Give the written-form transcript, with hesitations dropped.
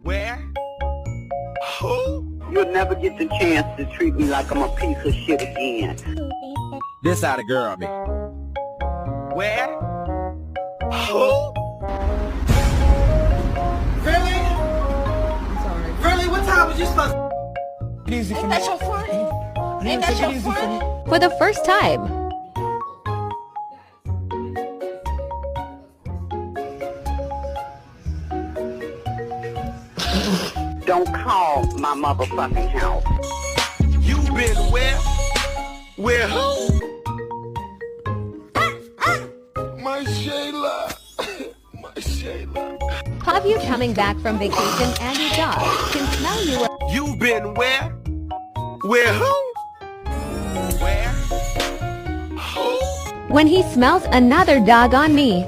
Where? Who? You'll never get the chance to treat me like I'm a piece of shit again. This how the girl be. Where? Who? Really? I'm sorry. Really? What time was you supposed to... Easy for Ain't me. that your friend? I Ain't need to that take your it easy for friend? me. For the first time. Don't call my motherfucking house. You been where? Where who? My Shayla. My Shayla. Have you coming back from vacation and your dog can smell you? You been where? Where who? Where? Who? When he smells another dog on me,